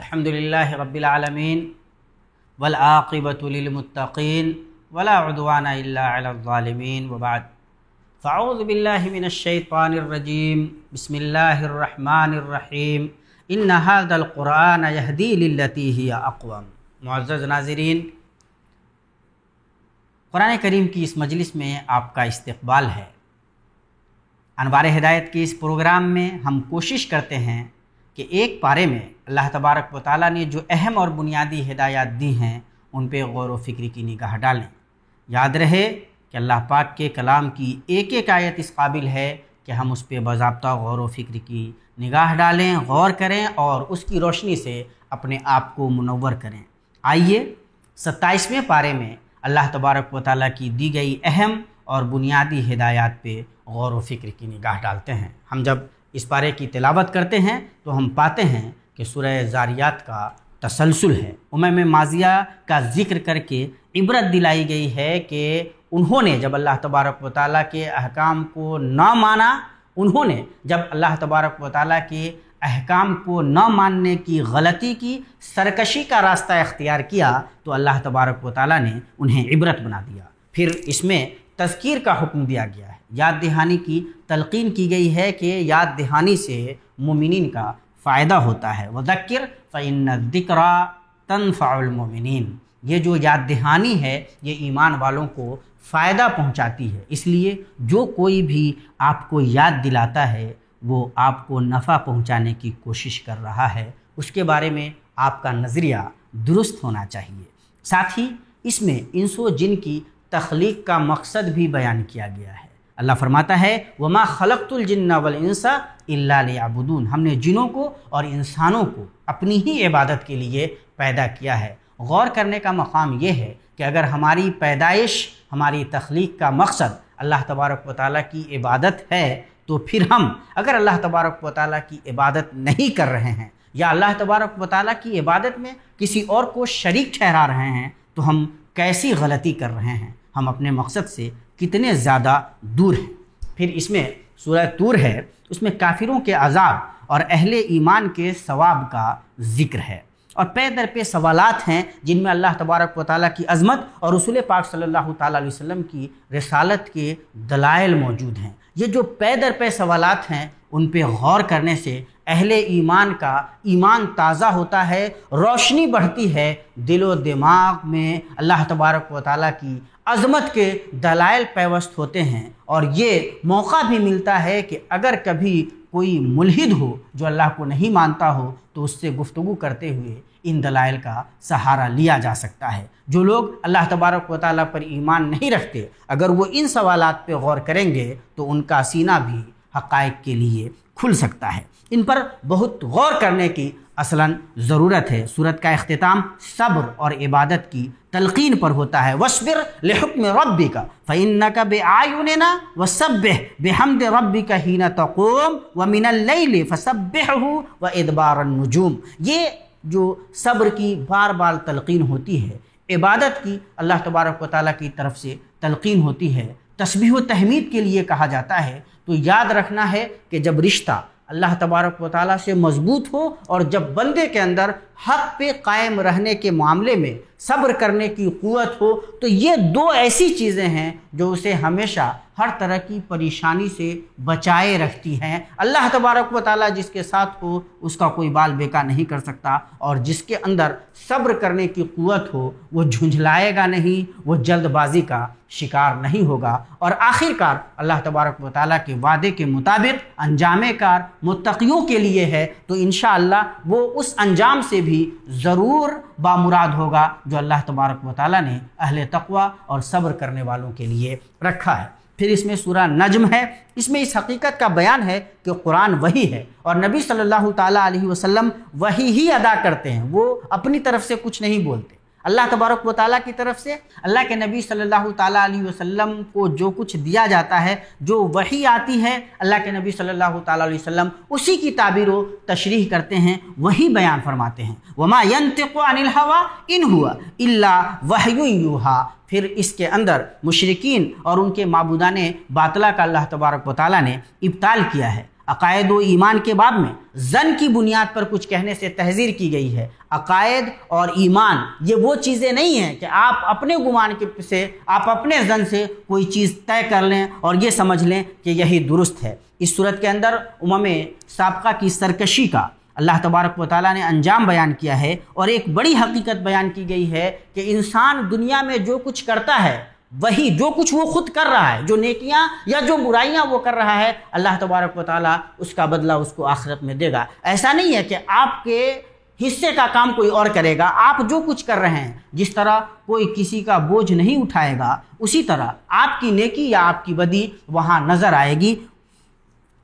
الحمد للہ رب العالمین والعاقبۃ للمتقین ولا عدوان الا علی الظالمین وبعد فاعوذ باللہ من الشیطان الرجیم بسم اللہ الرحمن الرحیم ان ھذا القرآن یہدی للتی ہی اقوم۔ معزز ناظرین، قرآن کریم کی اس مجلس میں آپ کا استقبال ہے۔ انوار ہدایت کے اس پروگرام میں ہم کوشش کرتے ہیں کہ ایک پارے میں اللہ تبارک و تعالیٰ نے جو اہم اور بنیادی ہدایات دی ہیں ان پہ غور و فکر کی نگاہ ڈالیں۔ یاد رہے کہ اللہ پاک کے کلام کی ایک ایک آیت اس قابل ہے کہ ہم اس پہ باضابطہ غور و فکر کی نگاہ ڈالیں، غور کریں اور اس کی روشنی سے اپنے آپ کو منور کریں۔ آئیے 27ویں پارے میں اللہ تبارک و تعالیٰ کی دی گئی اہم اور بنیادی ہدایات پہ غور و فکر کی نگاہ ڈالتے ہیں۔ ہم جب اس پارے کی تلاوت کرتے ہیں تو ہم پاتے ہیں کہ سورہ زاریات کا تسلسل ہے۔ ماضیہ کا ذکر کر کے عبرت دلائی گئی ہے کہ انہوں نے جب اللہ تبارک و تعالیٰ کے احکام کو نہ مانا، انہوں نے جب اللہ تبارک و تعالیٰ کے احکام کو نہ ماننے کی غلطی کی، سرکشی کا راستہ اختیار کیا، تو اللہ تبارک و تعالیٰ نے انہیں عبرت بنا دیا۔ پھر اس میں تذکیر کا حکم دیا گیا ہے، یاد دہانی کی تلقین کی گئی ہے کہ یاد دہانی سے مومنین کا فائدہ ہوتا ہے۔ وذکر فإن الذکریٰ تنفع المؤمنین، یہ جو یاد دہانی ہے یہ ایمان والوں کو فائدہ پہنچاتی ہے، اس لیے جو کوئی بھی آپ کو یاد دلاتا ہے وہ آپ کو نفع پہنچانے کی کوشش کر رہا ہے، اس کے بارے میں آپ کا نظریہ درست ہونا چاہیے۔ ساتھ ہی اس میں انس و جن کی تخلیق کا مقصد بھی بیان کیا گیا ہے۔ اللہ فرماتا ہے وَمَا خَلَقْتُ الْجِنَّ وَالْإِنسَ إِلَّا لِيَعْبُدُونَ، ہم نے جنوں کو اور انسانوں کو اپنی ہی عبادت کے لیے پیدا کیا ہے۔ غور کرنے کا مقام یہ ہے کہ اگر ہماری پیدائش، ہماری تخلیق کا مقصد اللہ تبارک و تعالیٰ کی عبادت ہے، تو پھر ہم اگر اللہ تبارک و تعالیٰ کی عبادت نہیں کر رہے ہیں یا اللہ تبارک و تعالیٰ کی عبادت میں کسی اور کو شریک ٹھہرا رہے ہیں تو ہم کیسی غلطی کر رہے ہیں، ہم اپنے مقصد سے کتنے زیادہ دور ہیں۔ پھر اس میں سورہ طور ہے، اس میں کافروں کے عذاب اور اہل ایمان کے ثواب کا ذکر ہے، اور پے در پہ سوالات ہیں جن میں اللہ تبارک و تعالیٰ کی عظمت اور رسول پاک صلی اللہ تعالیٰ علیہ وسلم کی رسالت کے دلائل موجود ہیں۔ یہ جو پے در پہ سوالات ہیں ان پہ غور کرنے سے اہل ایمان کا ایمان تازہ ہوتا ہے، روشنی بڑھتی ہے، دل و دماغ میں اللہ تبارک و تعالیٰ کی عظمت کے دلائل پیوست ہوتے ہیں، اور یہ موقع بھی ملتا ہے کہ اگر کبھی کوئی ملحد ہو جو اللہ کو نہیں مانتا ہو تو اس سے گفتگو کرتے ہوئے ان دلائل کا سہارا لیا جا سکتا ہے۔ جو لوگ اللہ تبارک و تعالیٰ پر ایمان نہیں رکھتے، اگر وہ ان سوالات پہ غور کریں گے تو ان کا سینہ بھی حقائق کے لیے کھل سکتا ہے۔ ان پر بہت غور کرنے کی اصلاً ضرورت ہے۔ سورت کا اختتام صبر اور عبادت کی تلقین پر ہوتا ہے۔ وَاصْبِرْ لِحُکْمِ رَبِّکَ فَإِنَّکَ بِأَعْیُنِنَا وَسَبِّحْ بِحَمْدِ رَبِّکَ حِینَ تَقُومُ وَمِنَ اللَّیْلِ فَسَبِّحْهُ وَإِدْبَارَ النُّجُومِ، یہ جو صبر کی بار بار تلقین ہوتی ہے، عبادت کی اللہ تبارک و تعالیٰ کی طرف سے تلقین ہوتی ہے، تسبیح و تحمید کے لیے کہا جاتا ہے، تو یاد رکھنا ہے کہ جب رشتہ اللہ تبارک و تعالیٰ سے مضبوط ہو اور جب بندے کے اندر حق پہ قائم رہنے کے معاملے میں صبر کرنے کی قوت ہو، تو یہ دو ایسی چیزیں ہیں جو اسے ہمیشہ ہر طرح کی پریشانی سے بچائے رکھتی ہیں۔ اللہ تبارک و تعالیٰ جس کے ساتھ ہو اس کا کوئی بال بیکا نہیں کر سکتا، اور جس کے اندر صبر کرنے کی قوت ہو وہ جھنجھلائے گا نہیں، وہ جلد بازی کا شکار نہیں ہوگا، اور آخر کار اللہ تبارک و تعالیٰ کے وعدے کے مطابق انجام کار متقیوں کے لیے ہے، تو انشاءاللہ وہ اس انجام سے بھی ضرور بامراد ہوگا جو اللہ تبارک و تعالیٰ نے اہل تقوی اور صبر کرنے والوں کے لیے رکھا ہے۔ پھر اس میں سورہ نجم ہے، اس میں اس حقیقت کا بیان ہے کہ قرآن وحی ہے اور نبی صلی اللہ تعالیٰ علیہ وسلم وحی ہی ادا کرتے ہیں، وہ اپنی طرف سے کچھ نہیں بولتے۔ اللہ تبارک و تعالیٰ کی طرف سے اللہ کے نبی صلی اللہ تعالیٰ علیہ وسلم کو جو کچھ دیا جاتا ہے، جو وحی آتی ہے، اللہ کے نبی صلی اللہ تعالیٰ علیہ وسلم اسی کی تعبیر و تشریح کرتے ہیں، وہی بیان فرماتے ہیں۔ وما ينطق عن الهوى ان هو الا وحی یوحی، پھر اس کے اندر مشرکین اور ان کے معبودان باطلہ کا اللہ تبارک و تعالیٰ نے ابطال کیا ہے۔ عقائد و ایمان کے باب میں زن کی بنیاد پر کچھ کہنے سے تحذیر کی گئی ہے۔ عقائد اور ایمان یہ وہ چیزیں نہیں ہیں کہ آپ اپنے گمان سے، آپ اپنے زن سے کوئی چیز طے کر لیں اور یہ سمجھ لیں کہ یہی درست ہے۔ اس صورت کے اندر سابقہ کی سرکشی کا اللہ تبارک و تعالیٰ نے انجام بیان کیا ہے، اور ایک بڑی حقیقت بیان کی گئی ہے کہ انسان دنیا میں جو کچھ کرتا ہے، وہی جو کچھ وہ خود کر رہا ہے، جو نیکیاں یا جو برائیاں وہ کر رہا ہے، اللہ تبارک و تعالیٰ اس کا بدلہ اس کو آخرت میں دے گا۔ ایسا نہیں ہے کہ آپ کے حصے کا کام کوئی اور کرے گا۔ آپ جو کچھ کر رہے ہیں، جس طرح کوئی کسی کا بوجھ نہیں اٹھائے گا، اسی طرح آپ کی نیکی یا آپ کی بدی وہاں نظر آئے گی۔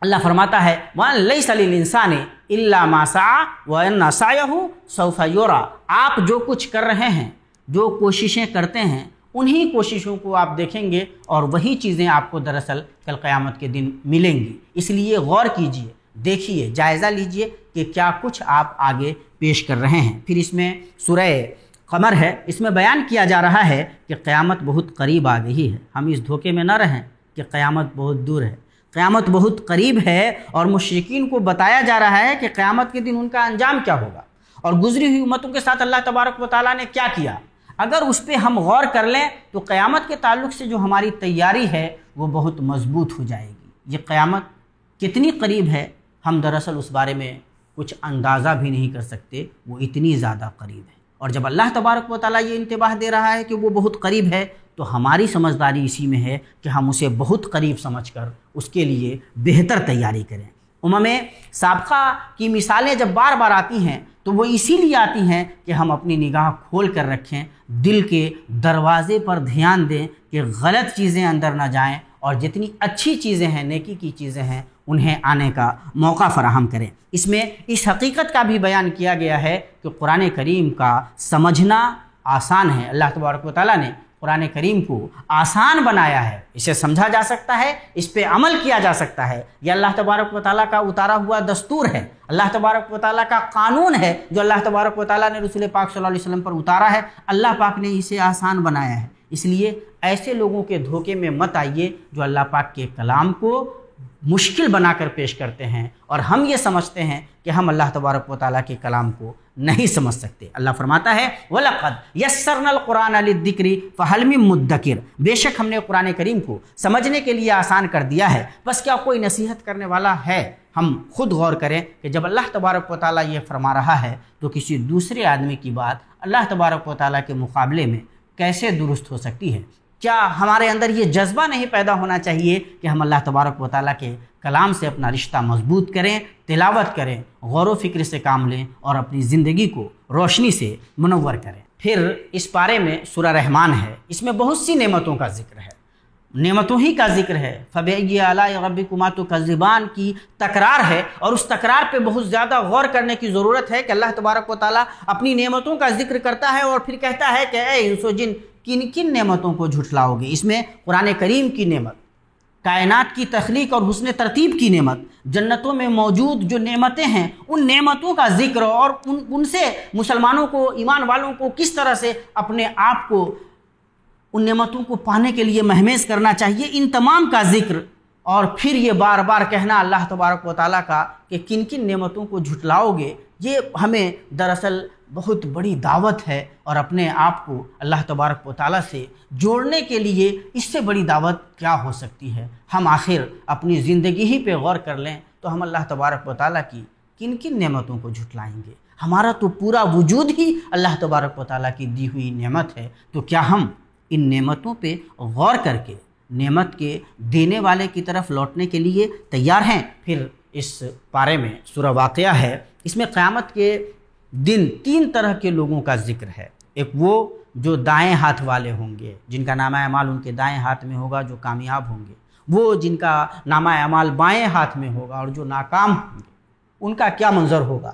اللہ فرماتا ہے وَأَن لَيْسَ لِلْإِنسَانِ إِلَّا مَا سَعَى وَأَنَّ سَعْيَهُ سَوْفَ يُرَى۔ آپ جو کچھ کر رہے ہیں، جو کوششیں کرتے ہیں، انہی کوششوں کو آپ دیکھیں گے، اور وہی چیزیں آپ کو دراصل کل قیامت کے دن ملیں گی۔ اس لیے غور کیجئے، دیکھیے، جائزہ لیجئے کہ کیا کچھ آپ آگے پیش کر رہے ہیں۔ پھر اس میں سورہ قمر ہے، اس میں بیان کیا جا رہا ہے کہ قیامت بہت قریب آ گئی ہے۔ ہم اس دھوکے میں نہ رہیں کہ قیامت بہت دور ہے۔ قیامت بہت قریب ہے، اور مشرکین کو بتایا جا رہا ہے کہ قیامت کے دن ان کا انجام کیا ہوگا، اور گزری ہوئی امتوں کے ساتھ اللہ تبارک و تعالیٰ نے کیا کیا۔ اگر اس پہ ہم غور کر لیں تو قیامت کے تعلق سے جو ہماری تیاری ہے وہ بہت مضبوط ہو جائے گی۔ یہ قیامت کتنی قریب ہے، ہم دراصل اس بارے میں کچھ اندازہ بھی نہیں کر سکتے، وہ اتنی زیادہ قریب ہے۔ اور جب اللہ تبارک و تعالیٰ یہ انتباہ دے رہا ہے کہ وہ بہت قریب ہے، تو ہماری سمجھداری اسی میں ہے کہ ہم اسے بہت قریب سمجھ کر اس کے لیے بہتر تیاری کریں۔ سابقہ کی مثالیں جب بار بار آتی ہیں تو وہ اسی لیے آتی ہیں کہ ہم اپنی نگاہ کھول کر رکھیں، دل کے دروازے پر دھیان دیں کہ غلط چیزیں اندر نہ جائیں، اور جتنی اچھی چیزیں ہیں، نیکی کی چیزیں ہیں، انہیں آنے کا موقع فراہم کریں۔ اس میں اس حقیقت کا بھی بیان کیا گیا ہے کہ قرآن کریم کا سمجھنا آسان ہے۔ اللہ تبارک و تعالیٰ نے قرآن کریم کو آسان بنایا ہے، اسے سمجھا جا سکتا ہے، اس پہ عمل کیا جا سکتا ہے۔ یہ اللہ تبارک و تعالیٰ کا اتارا ہوا دستور ہے، اللہ تبارک و تعالیٰ کا قانون ہے، جو اللہ تبارک و تعالیٰ نے رسول پاک صلی اللہ علیہ وسلم پر اتارا ہے۔ اللہ پاک نے اسے آسان بنایا ہے۔ اس لیے ایسے لوگوں کے دھوکے میں مت آئیے جو اللہ پاک کے کلام کو مشکل بنا کر پیش کرتے ہیں، اور ہم یہ سمجھتے ہیں کہ ہم اللہ تبارک و تعالیٰ کے کلام کو نہیں سمجھ سکتے۔ اللہ فرماتا ہے وَلَقَدْ يَسَّرْنَا الْقُرْآنَ لِلذِّكْرِ فَهَلْ مِن مُدَّكِرٍ، بے شک ہم نے قرآن کریم کو سمجھنے کے لیے آسان کر دیا ہے، بس کیا کوئی نصیحت کرنے والا ہے؟ ہم خود غور کریں کہ جب اللہ تبارک و تعالیٰ یہ فرما رہا ہے تو کسی دوسرے آدمی کی بات اللہ تبارک و تعالیٰ کے مقابلے میں کیسے درست ہو سکتی ہے؟ کیا ہمارے اندر یہ جذبہ نہیں پیدا ہونا چاہیے کہ ہم اللہ تبارک و تعالیٰ کے کلام سے اپنا رشتہ مضبوط کریں، تلاوت کریں، غور و فکر سے کام لیں، اور اپنی زندگی کو روشنی سے منور کریں؟ پھر اس پارے میں سورہ رحمان ہے، اس میں بہت سی نعمتوں کا ذکر ہے، نعمتوں ہی کا ذکر ہے۔ فَبِأَيِّ آلَاءِ رَبِّكُمَا تُكَذِّبَانِ کی تکرار ہے، اور اس تکرار پہ بہت زیادہ غور کرنے کی ضرورت ہے کہ اللہ تبارک و تعالیٰ اپنی نعمتوں کا ذکر کرتا ہے، اور پھر کہتا ہے کہ اے انس و جن، کن کن نعمتوں کو جھٹلاؤ گے؟ اس میں قرآن کریم کی نعمت، کائنات کی تخلیق اور حسن ترتیب کی نعمت، جنتوں میں موجود جو نعمتیں ہیں ان نعمتوں کا ذکر، اور ان سے مسلمانوں کو، ایمان والوں کو کس طرح سے اپنے آپ کو ان نعمتوں کو پانے کے لیے مہمیز کرنا چاہیے، ان تمام کا ذکر۔ اور پھر یہ بار بار کہنا اللہ تبارک و تعالیٰ کا کہ کن کن نعمتوں کو جھٹلاؤ گے، یہ ہمیں دراصل بہت بڑی دعوت ہے، اور اپنے آپ کو اللہ تبارک و تعالیٰ سے جوڑنے کے لیے اس سے بڑی دعوت کیا ہو سکتی ہے؟ ہم آخر اپنی زندگی ہی پہ غور کر لیں تو ہم اللہ تبارک و تعالیٰ کی کن کن نعمتوں کو جھٹلائیں گے؟ ہمارا تو پورا وجود ہی اللہ تبارک و تعالیٰ کی دی ہوئی نعمت ہے، تو کیا ہم ان نعمتوں پہ غور کر کے نعمت کے دینے والے کی طرف لوٹنے کے لیے تیار ہیں؟ پھر اس پارے میں سورہ واقعہ ہے، اس میں قیامت کے دن 3 طرح کے لوگوں کا ذکر ہے۔ ایک وہ جو دائیں ہاتھ والے ہوں گے، جن کا نامہ اعمال ان کے دائیں ہاتھ میں ہوگا، جو کامیاب ہوں گے۔ وہ جن کا نامہ اعمال بائیں ہاتھ میں ہوگا اور جو ناکام ہوں گے، ان کا کیا منظر ہوگا؟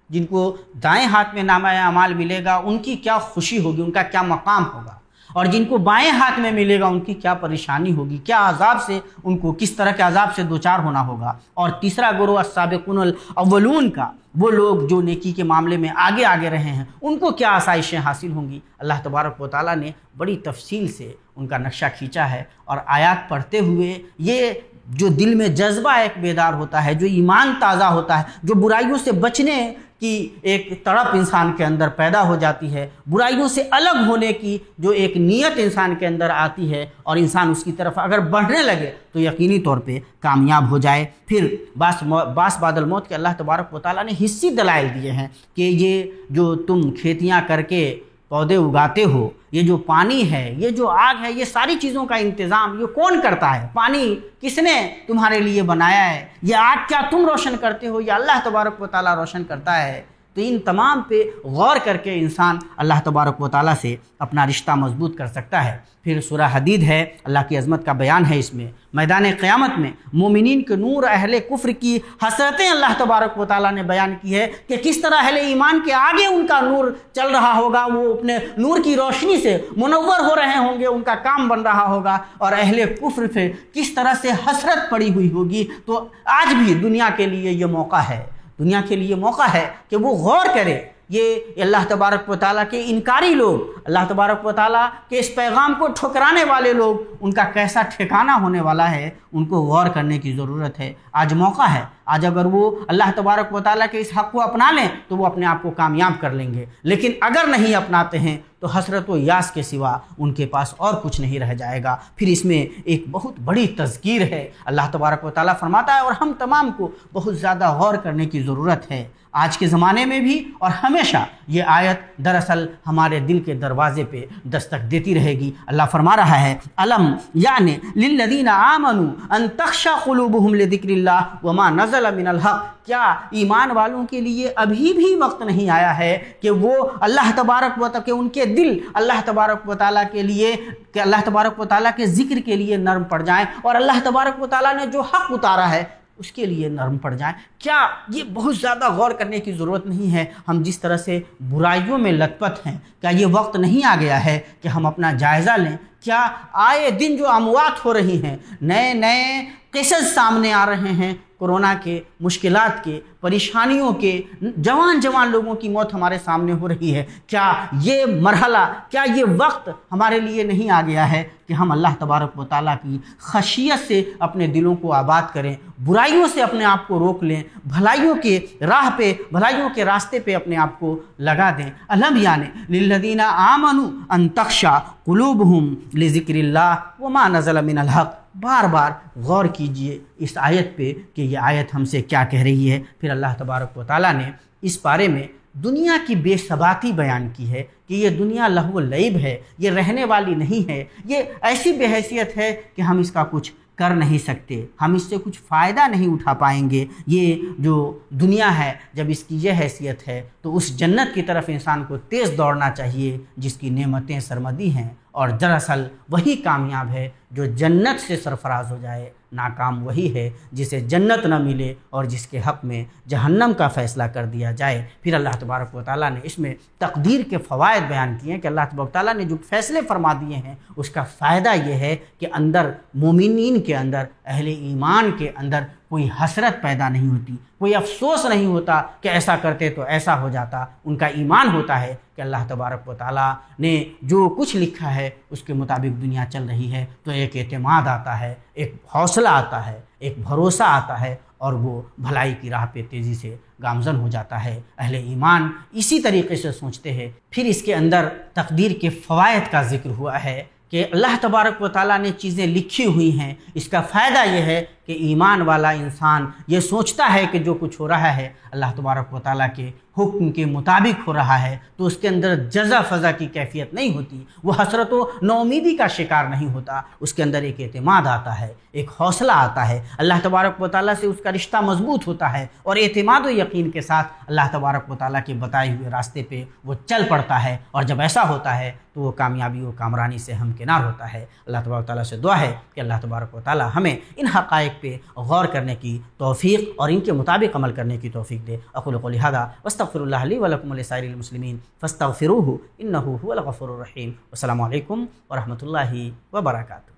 جن کو دائیں ہاتھ میں نامہ اعمال ملے گا ان کی کیا خوشی ہوگی، ان کا کیا مقام ہوگا، اور جن کو بائیں ہاتھ میں ملے گا ان کی کیا پریشانی ہوگی، کیا عذاب سے ان کو کس طرح کے عذاب سے دوچار ہونا ہوگا۔ اور تیسرا گروہ السابقون الاولون کا، وہ لوگ جو نیکی کے معاملے میں آگے آگے رہے ہیں، ان کو کیا آسائشیں حاصل ہوں گی۔ اللہ تبارک و تعالیٰ نے بڑی تفصیل سے ان کا نقشہ کھینچا ہے، اور آیات پڑھتے ہوئے یہ جو دل میں جذبہ ایک بیدار ہوتا ہے، جو ایمان تازہ ہوتا ہے، جو برائیوں سے بچنے کی ایک تڑپ انسان کے اندر پیدا ہو جاتی ہے، برائیوں سے الگ ہونے کی جو ایک نیت انسان کے اندر آتی ہے، اور انسان اس کی طرف اگر بڑھنے لگے تو یقینی طور پہ کامیاب ہو جائے۔ پھر باس بعد الموت کے اللہ تبارک و تعالیٰ نے حسی دلائل دیے ہیں کہ یہ جو تم کھیتیاں کر کے پودے اگاتے ہو، یہ جو پانی ہے، یہ جو آگ ہے، یہ ساری چیزوں کا انتظام یہ کون کرتا ہے؟ پانی کس نے تمہارے لیے بنایا ہے؟ یہ آگ کیا تم روشن کرتے ہو یا اللہ تبارک و تعالیٰ روشن کرتا ہے؟ تو ان تمام پہ غور کر کے انسان اللہ تبارک و تعالیٰ سے اپنا رشتہ مضبوط کر سکتا ہے۔ پھر سورہ حدید ہے، اللہ کی عظمت کا بیان ہے اس میں۔ میدان قیامت میں مومنین کے نور، اہل کفر کی حسرتیں اللہ تبارک و تعالیٰ نے بیان کی ہے کہ کس طرح اہل ایمان کے آگے ان کا نور چل رہا ہوگا، وہ اپنے نور کی روشنی سے منور ہو رہے ہوں گے، ان کا کام بن رہا ہوگا، اور اہل کفر پہ کس طرح سے حسرت پڑی ہوئی ہوگی۔ تو آج بھی دنیا کے لیے یہ موقع ہے، دنیا کے لیے موقع ہے کہ وہ غور کرے۔ یہ اللہ تبارک و تعالیٰ کے انکاری لوگ، اللہ تبارک و تعالیٰ کے اس پیغام کو ٹھکرانے والے لوگ، ان کا کیسا ٹھکانہ ہونے والا ہے، ان کو غور کرنے کی ضرورت ہے۔ آج موقع ہے، آج اگر وہ اللہ تبارک و تعالیٰ کے اس حق کو اپنا لیں تو وہ اپنے آپ کو کامیاب کر لیں گے، لیکن اگر نہیں اپناتے ہیں تو حسرت و یاس کے سوا ان کے پاس اور کچھ نہیں رہ جائے گا۔ پھر اس میں ایک بہت بڑی تذکیر ہے، اللہ تبارک و تعالیٰ فرماتا ہے، اور ہم تمام کو بہت زیادہ غور کرنے کی ضرورت ہے آج کے زمانے میں بھی اور ہمیشہ۔ یہ آیت دراصل ہمارے دل کے دروازے پہ دستک دیتی رہے گی۔ اللہ فرما رہا ہے، الم یعنی للذین آمنوا ان تخشع قلوبہم لذکر اللہ وما نزل من الحق، کیا ایمان والوں کے لیے ابھی بھی وقت نہیں آیا ہے کہ وہ اللہ تبارک و تعالیٰ کے ان کے دل اللہ تبارک و تعالیٰ کے لیے، کہ اللہ تبارک و تعالیٰ کے ذکر کے لیے نرم پڑ جائیں، اور اللہ تبارک و تعالیٰ نے جو حق اتارا ہے اس کے لیے نرم پڑ جائیں؟ کیا یہ بہت زیادہ غور کرنے کی ضرورت نہیں ہے؟ ہم جس طرح سے برائیوں میں لت پت ہیں، کیا یہ وقت نہیں آ گیا ہے کہ ہم اپنا جائزہ لیں؟ کیا آئے دن جو اموات ہو رہی ہیں، نئے نئے قصص سامنے آ رہے ہیں، کورونا کے، مشکلات کے، پریشانیوں کے، جوان لوگوں کی موت ہمارے سامنے ہو رہی ہے، کیا یہ مرحلہ، کیا یہ وقت ہمارے لیے نہیں آ گیا ہے کہ ہم اللہ تبارک و تعالیٰ کی خشیت سے اپنے دلوں کو آباد کریں، برائیوں سے اپنے آپ کو روک لیں، بھلائیوں کے راہ پہ، بھلائیوں کے راستے پہ اپنے آپ کو لگا دیں؟ الم یعنی للذین آمنوا ان تخشع قلوبہم لذکر اللہ وما نزل من الحق۔ بار بار غور کیجئے اس آیت پہ کہ یہ آیت ہم سے کیا کہہ رہی ہے۔ پھر اللہ تبارک و تعالیٰ نے اس بارے میں دنیا کی بے ثباتی بیان کی ہے کہ یہ دنیا لہو و لعب ہے، یہ رہنے والی نہیں ہے، یہ ایسی بے حیثیت ہے کہ ہم اس کا کچھ کر نہیں سکتے، ہم اس سے کچھ فائدہ نہیں اٹھا پائیں گے۔ یہ جو دنیا ہے، جب اس کی یہ حیثیت ہے تو اس جنت کی طرف انسان کو تیز دوڑنا چاہیے جس کی نعمتیں سرمدی ہیں، اور دراصل وہی کامیاب ہے جو جنت سے سرفراز ہو جائے۔ ناکام وہی ہے جسے جنت نہ ملے اور جس کے حق میں جہنم کا فیصلہ کر دیا جائے۔ پھر اللہ تبارک و تعالیٰ نے اس میں تقدیر کے فوائد بیان کیے ہیں کہ اللہ تبارک و تعالیٰ نے جو فیصلے فرما دیے ہیں اس کا فائدہ یہ ہے کہ اندر مومنین کے اندر، اہل ایمان کے اندر کوئی حسرت پیدا نہیں ہوتی، کوئی افسوس نہیں ہوتا کہ ایسا کرتے تو ایسا ہو جاتا۔ ان کا ایمان ہوتا ہے کہ اللہ تبارک و تعالیٰ نے جو کچھ لکھا ہے اس کے مطابق دنیا چل رہی ہے، تو ایک اعتماد آتا ہے، ایک حوصلہ آتا ہے، ایک بھروسہ آتا ہے، اور وہ بھلائی کی راہ پہ تیزی سے گامزن ہو جاتا ہے۔ اہل ایمان اسی طریقے سے سوچتے ہیں۔ پھر اس کے اندر تقدیر کے فوائد کا ذکر ہوا ہے کہ اللہ تبارک و تعالیٰ نے چیزیں لکھی ہوئی ہیں، اس کا فائدہ یہ ہے کہ ایمان والا انسان یہ سوچتا ہے کہ جو کچھ ہو رہا ہے اللہ تبارک و تعالیٰ کے حکم کے مطابق ہو رہا ہے، تو اس کے اندر جزا فضا کی کیفیت نہیں ہوتی، وہ حسرت و نومیدی کا شکار نہیں ہوتا، اس کے اندر ایک اعتماد آتا ہے، ایک حوصلہ آتا ہے، اللہ تبارک و تعالیٰ سے اس کا رشتہ مضبوط ہوتا ہے، اور اعتماد و یقین کے ساتھ اللہ تبارک و تعالیٰ کے بتائے ہوئے راستے پہ وہ چل پڑتا ہے، اور جب ایسا ہوتا ہے تو وہ کامیابی و کامرانی سے ہمکنار ہوتا ہے۔ اللہ تبارک و تعالیٰ سے دعا ہے کہ اللہ تبارک و تعالیٰ ہمیں ان حقائق پہ غور کرنے کی توفیق اور ان کے مطابق عمل کرنے کی توفیق دے۔ اقول قولی ھذا واستغفر اللہ لی ولکم ولسائر المسلمین فاستغفروہ انہ ھو الغفور الرحیم۔ والسلام علیکم ورحمۃ اللہ وبرکاتہ۔